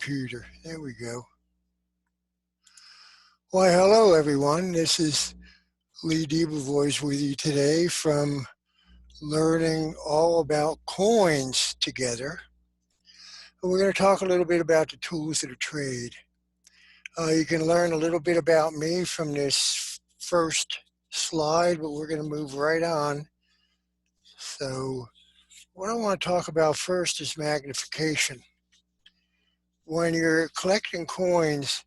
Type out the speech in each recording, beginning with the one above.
computer. There we go. Why, hello everyone. This is Lee Debevoise with you today from Learning All About Coins Together. And we're going to talk a little bit about the tools of the trade. You can learn a little bit about me from this first slide, but we're going to move right on. So what I want to talk about first is magnification. When you're collecting coins,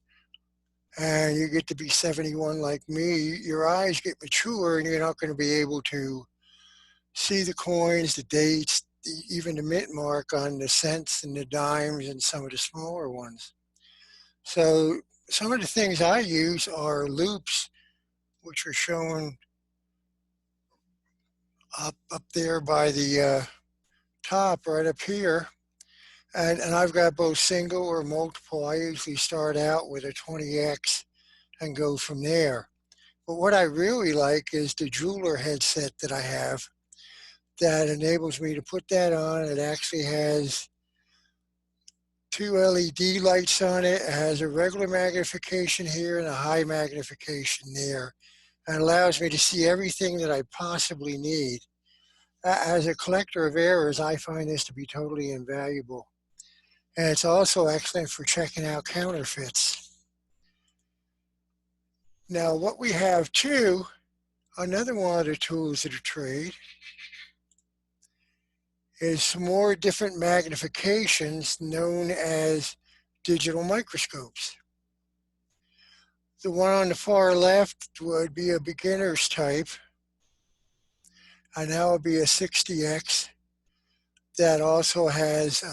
and you get to be 71 like me, your eyes get mature and you're not going to be able to see the coins, the dates, even the mint mark on the cents and the dimes and some of the smaller ones. So some of the things I use are loops, which are shown up there by the top right up here. And I've got both single or multiple. I usually start out with a 20X and go from there. But what I really like is the jeweler headset that I have that enables me to put that on. It actually has two LED lights on it. It has a regular magnification here and a high magnification there. And it allows me to see everything that I possibly need. As a collector of errors, I find this to be totally invaluable. And it's also excellent for checking out counterfeits. Now, what we have too, another one of the tools of the trade, is some more different magnifications known as digital microscopes. The one on the far left would be a beginner's type, and that would be a 60X that also has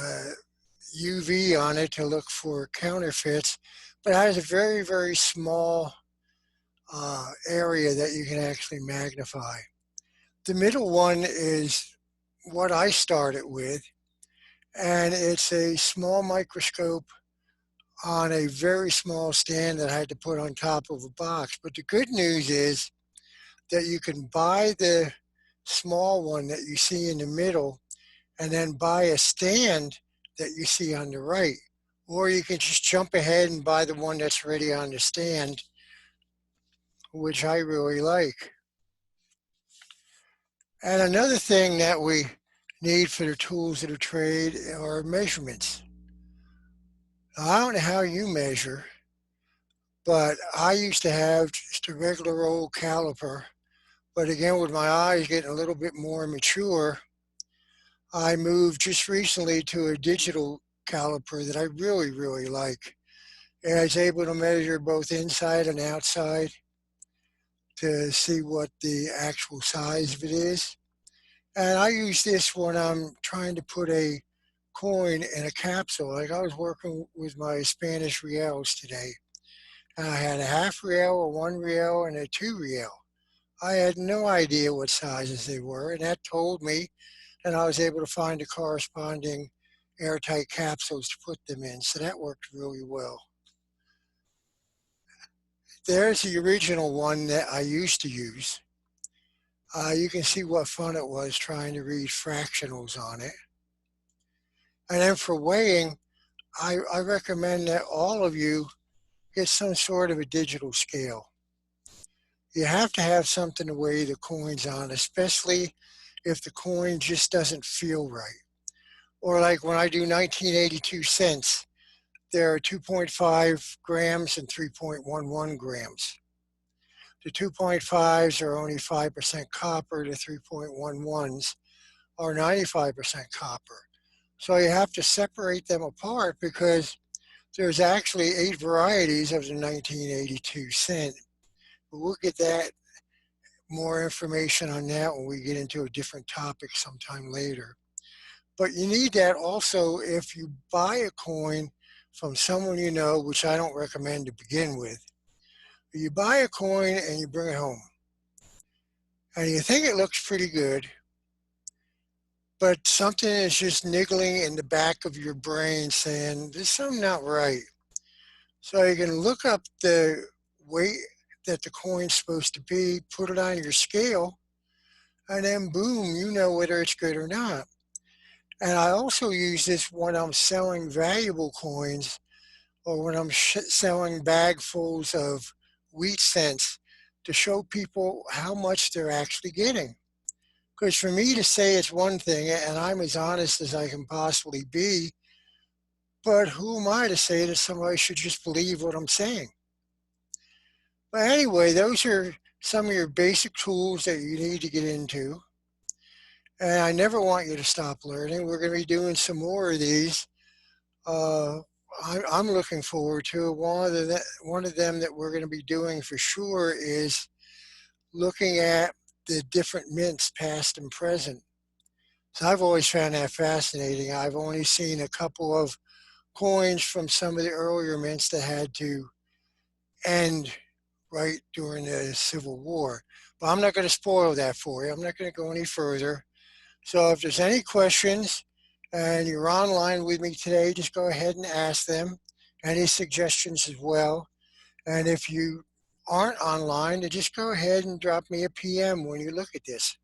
UV on it to look for counterfeits, but it has a very, very small area that you can actually magnify. The middle one is what I started with, and it's a small microscope on a very small stand that I had to put on top of a box. But the good news is that you can buy the small one that you see in the middle and then buy a stand that you see on the right. Or you can just jump ahead and buy the one that's already on the stand, which I really like. And another thing that we need for the tools of the trade are measurements. Now, I don't know how you measure, but I used to have just a regular old caliper. But again, with my eyes getting a little bit more mature, I moved just recently to a digital caliper that I really, really like. And I was able to measure both inside and outside to see what the actual size of it is. And I use this when I'm trying to put a coin in a capsule. Like I was working with my Spanish reals today. And I had a half real, a 1 real, and a 2 real. I had no idea what sizes they were, and that told me, and I was able to find the corresponding airtight capsules to put them in. So that worked really well. There's the original one that I used to use. You can see what fun it was trying to read fractionals on it. And then for weighing, I recommend that all of you get some sort of a digital scale. You have to have something to weigh the coins on, especially if the coin just doesn't feel right. Or like when I do 1982 cents, there are 2.5 grams and 3.11 grams. The 2.5s are only 5% copper, the 3.11s are 95% copper. So you have to separate them apart because there's actually 8 varieties of the 1982 cent. But we'll get that more information on that when we get into a different topic sometime later. But you need that also if you buy a coin from someone you know, which I don't recommend to begin with. You buy a coin and you bring it home. And you think it looks pretty good, but something is just niggling in the back of your brain saying, there's something not right. So you can look up the weight that the coin's supposed to be, put it on your scale, and then boom, you know whether it's good or not. And I also use this when I'm selling valuable coins or when I'm selling bagfuls of wheat cents to show people how much they're actually getting. Because for me to say it's one thing, and I'm as honest as I can possibly be, but who am I to say that somebody should just believe what I'm saying? But anyway, those are some of your basic tools that you need to get into. And I never want you to stop learning. We're going to be doing some more of these. Uh, I'm looking forward to it. One of them that we're going to be doing for sure is looking at the different mints, past and present. So I've always found that fascinating. I've only seen a couple of coins from some of the earlier mints that had to end right during the Civil War. But I'm not going to spoil that for you. I'm not going to go any further. So if there's any questions and you're online with me today, just go ahead and ask them. Any suggestions as well. And if you aren't online, then just go ahead and drop me a PM when you look at this.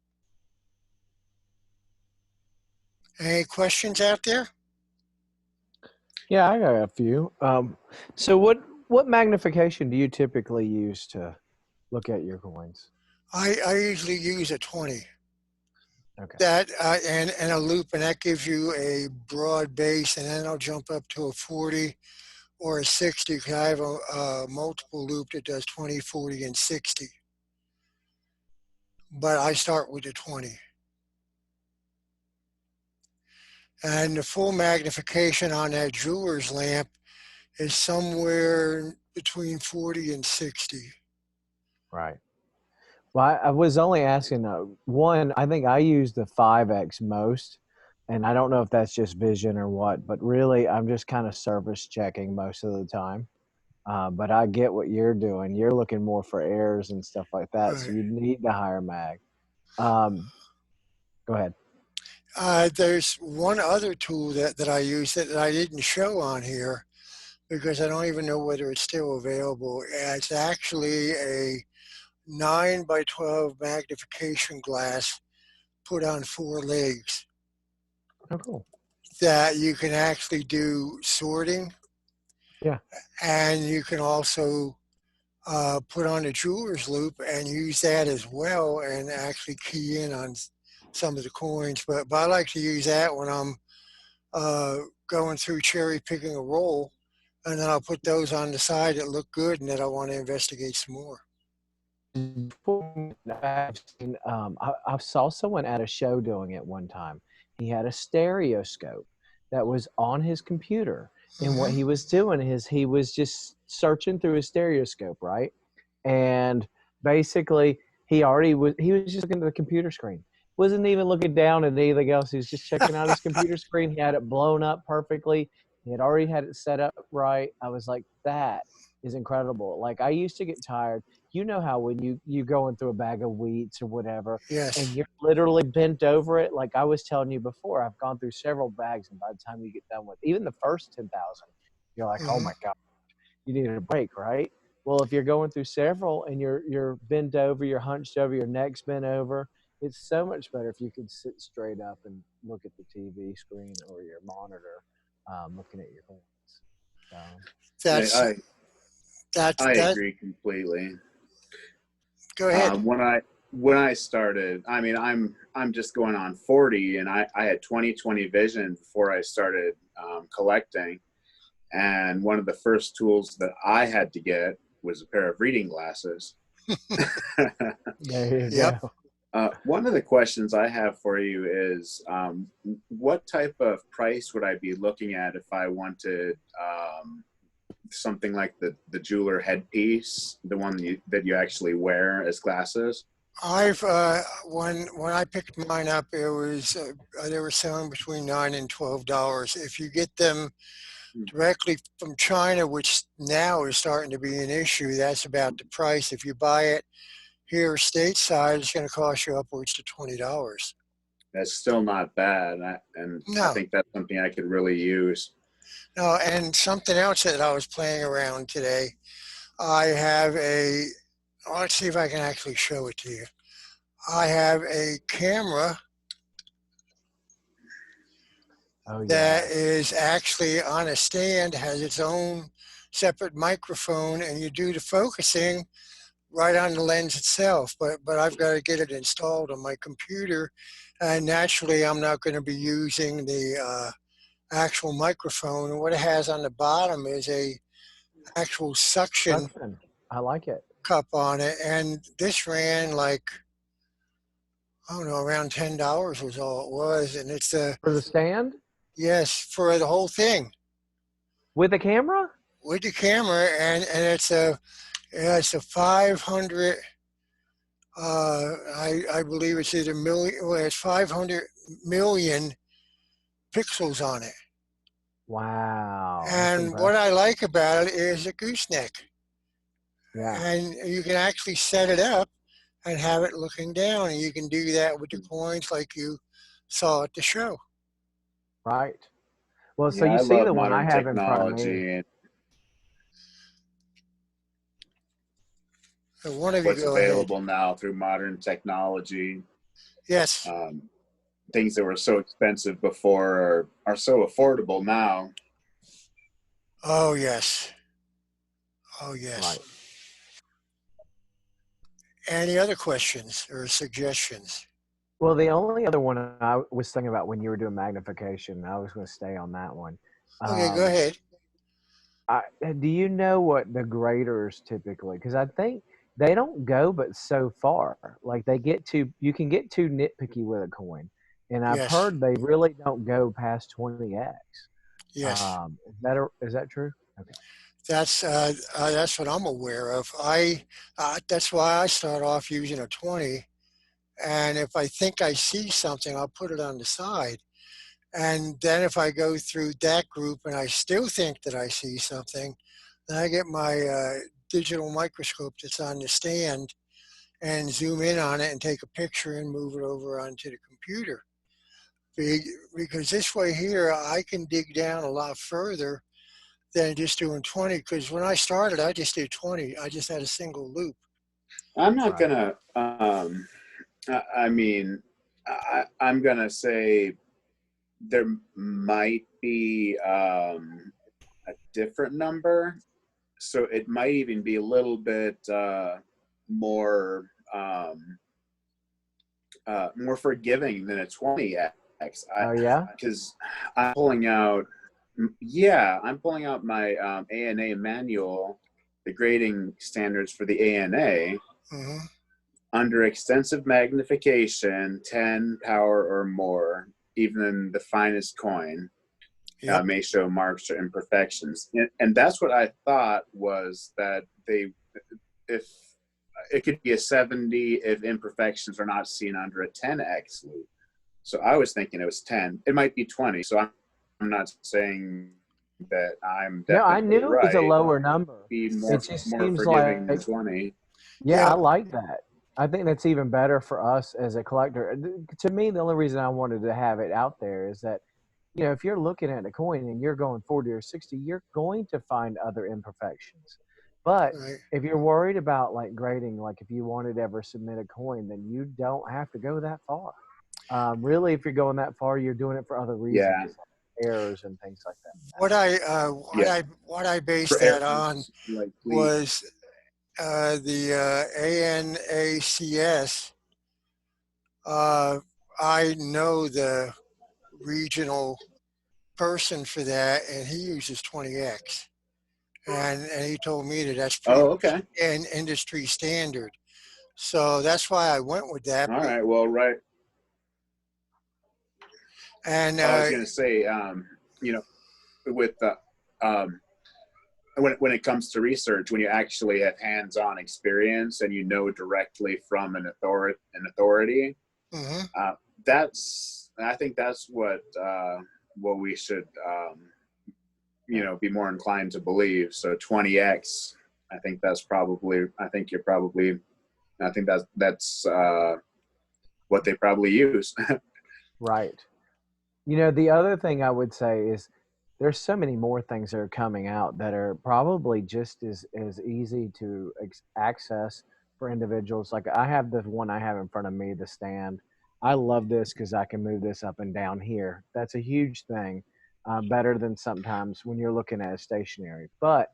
Any questions out there? Yeah, I got a few. So what magnification do you typically use to look at your coins? I usually use a 20. Okay. That and a loop, and that gives you a broad base, and then I'll jump up to a 40 or a 60 because I have a multiple loop that does 20, 40, and 60. But I start with the 20. And the full magnification on that jeweler's lamp is somewhere between 40 and 60. Right. Well, I was only asking one. I think I use the 5x most, and I don't know if that's just vision or what, but really, I'm just kind of surface checking most of the time. But I get what you're doing. You're looking more for errors and stuff like that, so Right. you need the higher mag. Um, Go ahead. There's one other tool that I use that I didn't show on here because I don't even know whether it's still available. It's actually a 9 by 12 magnification glass put on four legs Oh, cool. that you can actually do sorting, Yeah. and you can also put on a jeweler's loop and use that as well and actually key in on some of the coins. But I like to use that when I'm going through cherry picking a roll, and then I'll put those on the side that look good and that I want to investigate some more. I saw someone at a show doing it one time. He had a stereoscope that was on his computer, and what Hmm. he was doing is he was just searching through his stereoscope, right? And basically, he was just looking at the computer screen. Wasn't even looking down at anything else. He was just checking out his computer screen. He had it blown up perfectly. He had already had it set up right. I was like, that is incredible. Like I used to get tired. You know how when you going through a bag of wheats or whatever, and Yes. you're literally bent over it. Like I was telling you before, I've gone through several bags, and by the time you get done with even the first 10,000, you're like, oh Hmm. my god, you needed a break, right? Well, if you're going through several and you're bent over, you're hunched over, your neck's bent over, it's so much better if you can sit straight up and look at the TV screen or your monitor, looking at your coins. So, I, That's I that's I that. agree completely. Go ahead. When I started, I mean, I'm just going on 40, and I had 20/20 vision before I started collecting. And one of the first tools that I had to get was a pair of reading glasses. there you Yep. go. One of the questions I have for you is, what type of price would I be looking at if I wanted something like the jeweler headpiece, the one that you actually wear as glasses? I've when I picked mine up, it was they were selling between $9 and $12. If you get them directly from China, which now is starting to be an issue, that's about the price. If you buy it here stateside, it's going to cost you upwards to $20. That's still not bad, and I No, think that's something I could really use. no, and something else that I was playing around today. I have a. Let's see if I can actually show it to you. I have a camera Oh that yeah. is actually on a stand, has its own separate microphone, and you do the focusing right on the lens itself. But I've got to get it installed on my computer, and naturally, I'm not going to be using the actual microphone. And what it has on the bottom is a actual suction Suction. I like it. cup on it, and this ran like, I don't know, around $10 was all it was, and it's the For the stand yes for the whole thing with a camera? with the camera, and it's a yeah, it's a 500. I believe it's either million. Well, it's 500 million pixels on it. Wow, that's And what impressive. I like about it is a gooseneck, Yeah, and you can actually set it up and have it looking down, and you can do that with the coins like you saw at the show. right. Well, so Yeah, you I see love the one I modern have in front of me. technology and So one of you what's go ahead. available now through modern technology. Yes. Um, Things that were so expensive before are so affordable now. Oh yes. Oh Right. yes. Any other questions or suggestions? Well, the only other one I was thinking about when you were doing magnification, I was going to stay on that one. Okay, go Um, ahead. do you know what the graders typically? Because I think they don't go but so far. Like you can get too nitpicky with a coin, and I've Yes. heard they really don't go past 20x. Yes. Is that true? Okay. That's what I'm aware of. I That's why I start off using a 20, and if I think I see something, I'll put it on the side. And then if I go through that group and I still think that I see something, then I get my digital microscope that's on the stand and zoom in on it and take a picture and move it over onto the computer. Because this way here, I can dig down a lot further than just doing 20. Because when I started, I just did 20. I just had a single loop. I'm not Right. gonna. I mean, I'm gonna say there might be a different number, so it might even be a little bit more more forgiving than a 20x. Oh yeah. Because I'm pulling out, yeah, I'm pulling out my ANA manual, the grading standards for the ANA. Hmm. Under extensive magnification, 10 power or more, even the finest coin Yep. may show marks or imperfections. And that's what I thought was that if it could be a 70 if imperfections are not seen under a 10x loop. So I was thinking it was 10. It might be 20. So I'm not saying that I'm No, I definitely knew it was a right. lower number. Be It just more seems forgiving like, than 20. yeah, Yeah. I like that. I think that's even better for us as a collector. To me, the only reason I wanted to have it out there is that, if you're looking at a coin and you're going 40 or 60, you're going to find other imperfections. But Right. if you're worried about like grading, like if you wanted to ever submit a coin, then you don't have to go that far. Really, if you're going that far, you're doing it for other Yeah. reasons, like errors and things like that. Yeah. What I based For that on errors, like we, was the ANACS. Uh, I know the regional person for that, and he uses 20x, and he told me that that's pretty oh, much okay. an industry standard. So that's why I went with that. All right. Well, right. And I was going to say, you know, with the, um, when it comes to research, when you actually have hands-on experience and you know directly from an authority, mhm, uh, I think that's what we should be more inclined to believe. So 20x, I think you're probably I think that's what they probably use. Right. The other thing I would say is there's so many more things that are coming out that are probably just as easy to access for individuals. Like I have the one I have in front of me, the stand. I love this because I can move this up and down here. That's a huge thing, better than sometimes when you're looking at a stationary. But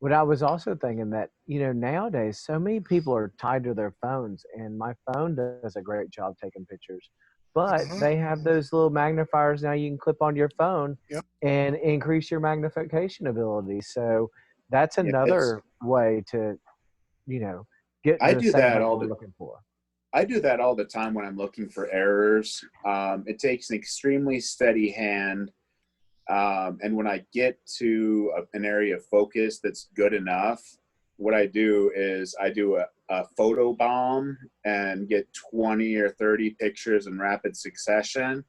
what I was also thinking that, nowadays so many people are tied to their phones, and my phone does a great job taking pictures. But Hmm. they have those little magnifiers now you can clip onto your phone Yep. and increase your magnification ability. So that's Yeah, it's another way to, you know, get I the do same that thing all we're the looking for. I do that all the time when I'm looking for errors. It takes an extremely steady hand. And when I get to an area of focus that's good enough, what I do is I do a photo bomb and get 20 or 30 pictures in rapid succession.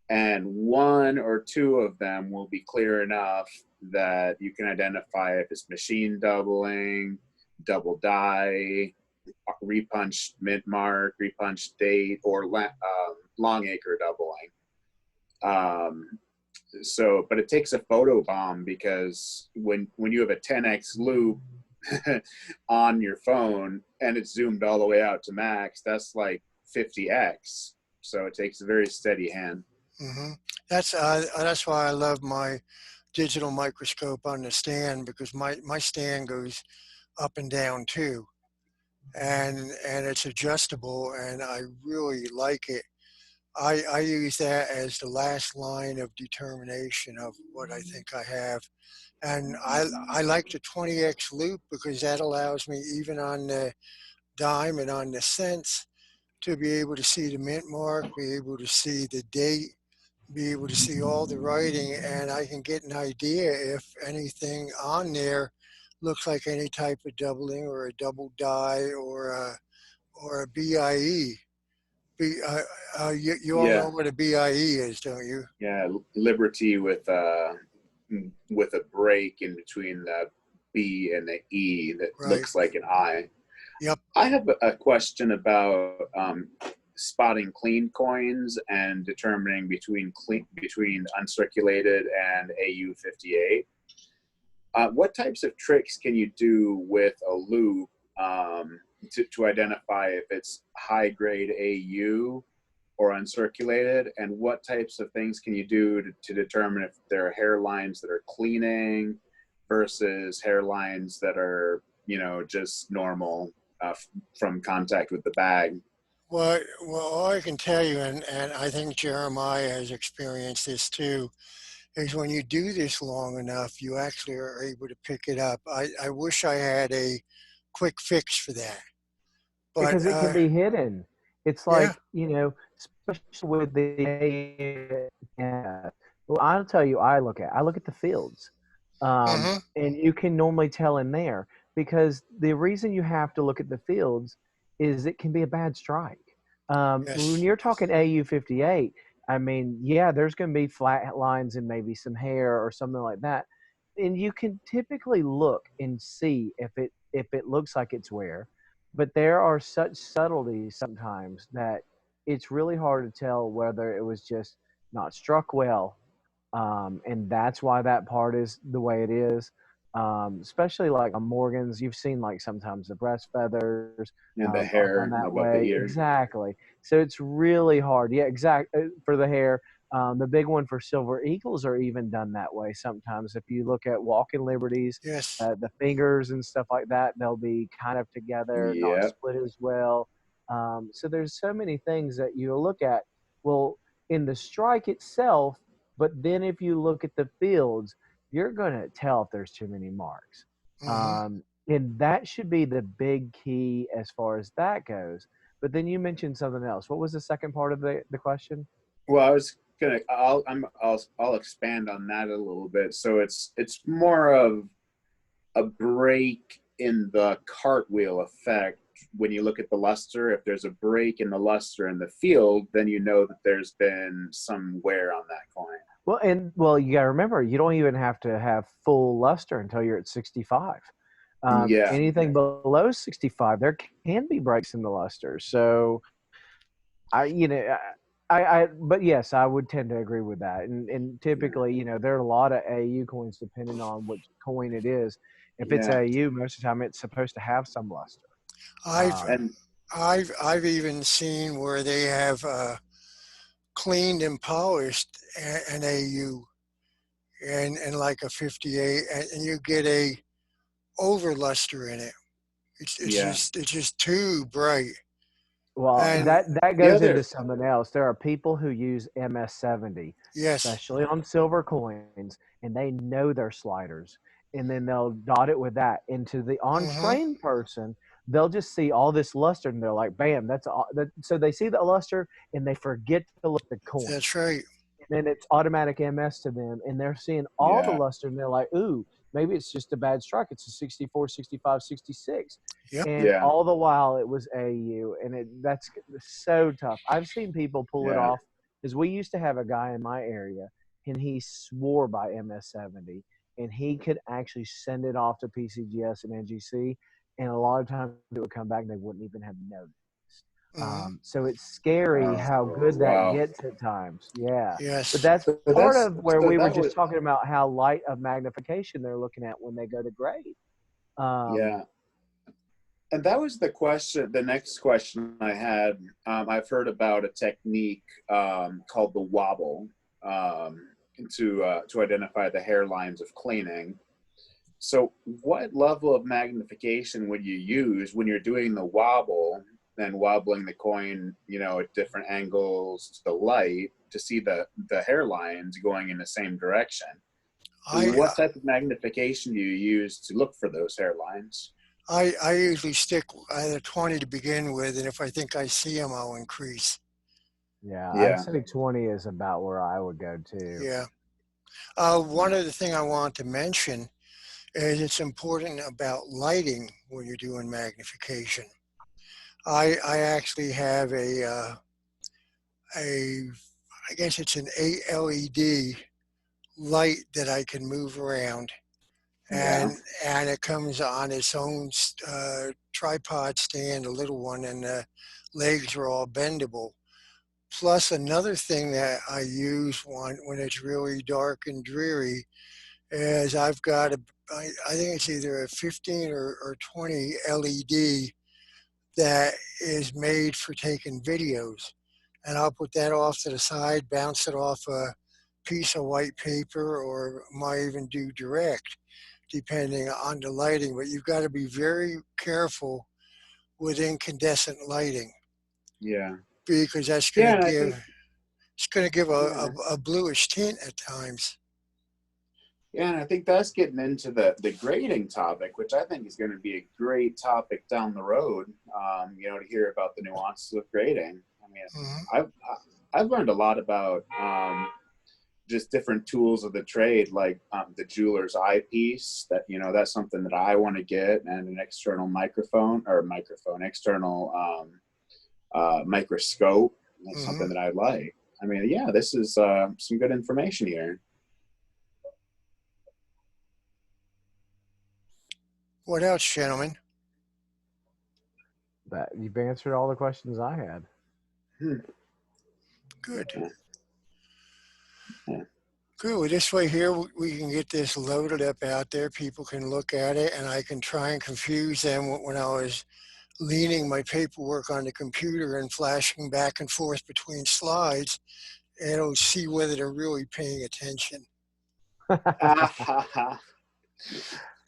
And one or two of them will be clear enough that you can identify if it's machine doubling, double die, repunched mint mark, repunched date, or long acre doubling. Um, but it takes a photo bomb because when you have a 10x loop on your phone and it's zoomed all the way out to max, that's like 50x. So it takes a very steady hand. Hmm. That's why I love my digital microscope on the stand, because my stand goes up and down too, and it's adjustable, and I really like it. I use that as the last line of determination of what I think I have. And I like the 20x loop because that allows me, even on the dime and on the cents, to be able to see the mint mark, be able to see the date, be able to see all the writing, and I can get an idea if anything on there looks like any type of doubling or a double die or a BIE. You all know Yeah, what a BIE is, don't you? yeah. Liberty with a break in between the B and the E that Right. looks like an I. Yep. I have a question about spotting clean coins and determining between uncirculated and AU58. What types of tricks can you do with a loop to identify if it's high grade AU or uncirculated, and what types of things can you do to determine if there are hairlines that are cleaning versus hairlines that are just normal from contact with the bag? Well, all I can tell you, and I think Jeremiah has experienced this too, is when you do this long enough, you actually are able to pick it up. I wish I had a quick fix for that. But Because it can be hidden. It's yeah. like, especially with the well, I'll tell you, I look at the fields. Hmm. And you can normally tell in there because the reason you have to look at the fields is it can be a bad strike. When Yes. you're talking AU58, I mean, yeah, there's going to be flat lines and maybe some hair or something like that. And you can typically look and see if it looks like it's wear, but there are such subtleties sometimes that it's really hard to tell whether it was just not struck well, and that's why that part is the way it is. Especially like on Morgans, you've seen like sometimes the breast feathers And the are done hair that above the way. ear. Exactly. So it's really hard. Yeah, for the hair. The big one for silver eagles are even done that way sometimes. If you look at walking liberties, Yes. the fingers and stuff like that, they'll be kind of together, not Yeah. split as well. So there's so many things that you look at. Well, in the strike itself, but then if you look at the fields, you're going to tell if there's too many marks. Hmm. And that should be the big key as far as that goes. But then you mentioned something else. What was the second part of the question? Well, I was gonna. I'll expand on that a little bit. So it's more of a break in the cartwheel effect when you look at the luster. If there's a break in the luster in the field, then you know that there's been some wear on that coin. Well, you got to remember, you don't even have to have full luster until you're at 65. Yeah, Anything below 65, there can be breaks in the luster. So I, you know, but yes, I would tend to agree with that. And yeah, typically, there are a lot of AU coins depending on which coin it is. If it's yeah. AU, most of the time it's supposed to have some luster. I've Um, And I've even seen where they have cleaned and polished an AU and like a 58, and you get a over luster in it. Yeah. It's just too bright. Well, And that The goes into other, something else. There are people who use MS-70, yes, especially on silver coins, and they know their sliders, and then they'll dot it with that. Into the hmm untrained person, they'll just see all this luster, and they're like, "Bam, that's all." So they see the luster, and they forget to look at the coin, that's right. and then it's automatic MS to them, and they're seeing all the yeah, luster, and they're like, "Ooh, maybe it's just a bad strike. It's a 64, 65, 66." Yep. And yeah, all the while it was AU, and that's so tough. I've seen people pull it yeah, off because we used to have a guy in my area, and he swore by MS-70, and he could actually send it off to PCGS and NGC, and a lot of times it would come back and they wouldn't even have noticed. hmm So it's scary oh, how good that wow. gets at times. Yeah. But Yes. that's part of where So we were that just was, talking about how light of magnification they're looking at when they go to grade. Um, yeah. And that was the question, the next question I had. I've heard about a technique called the wobble to identify the hairlines of cleaning. So, what level of magnification would you use when you're doing the wobble and wobbling the coin, you know, at different angles to the light to see the hairlines going in the same direction? I mean, I what type of magnification do you use to look for those hairlines? I usually stick at a 20 to begin with, and if I think I see them, I'll increase. yeah, I'd Yeah, say 20 is about where I would go too. Yeah. One other thing I want to mention is it's important about lighting when you're doing magnification. I actually have a I guess it's an 8 LED light that I can move around, yeah, and it comes on its own tripod stand, a little one, and the legs are all bendable. Plus, another thing that I use when it's really dark and dreary is I think it's either a 15 or 20 LED that is made for taking videos. And I'll put that off to the side, bounce it off a piece of white paper, or might even do direct, depending on the lighting. But you've got to be very careful with incandescent lighting yeah, because yeah. And I think, it's going to give yeah, a bluish tint at times. yeah, and I think that's getting into the grading topic, which I think is going to be a great topic down the road. You know, to hear about the nuances of grading. I mean, Hmm I've learned a lot about just different tools of the trade, like the jeweler's eyepiece. That, you know, that's something that I want to get, and an external external microscope. That's hmm something that I like. I mean, yeah, this is some good information here. What else, gentlemen? That you've answered all the questions I had. Hmm. Good. Yeah, yeah, Good. Well, this way here, we can get this loaded up out there. People can look at it, and I can try and confuse them when I was leaning my paperwork on the computer and flashing back and forth between slides, and it'll see whether they're really paying attention.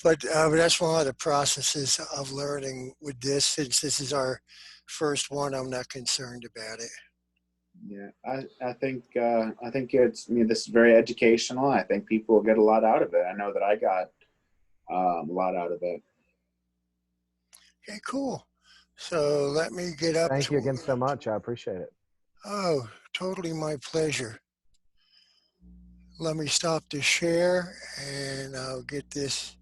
But that's one of the processes of learning with this. Since this is our first one, I'm not concerned about it. yeah. I think it's. I mean, this is very educational. I think people get a lot out of it. I know that I got a lot out of it. Okay, cool. So let me get up Thank you to. again so much. I appreciate it. Oh, totally my pleasure. Let me stop the share and I'll get this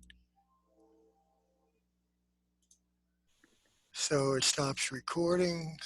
so it stops recording.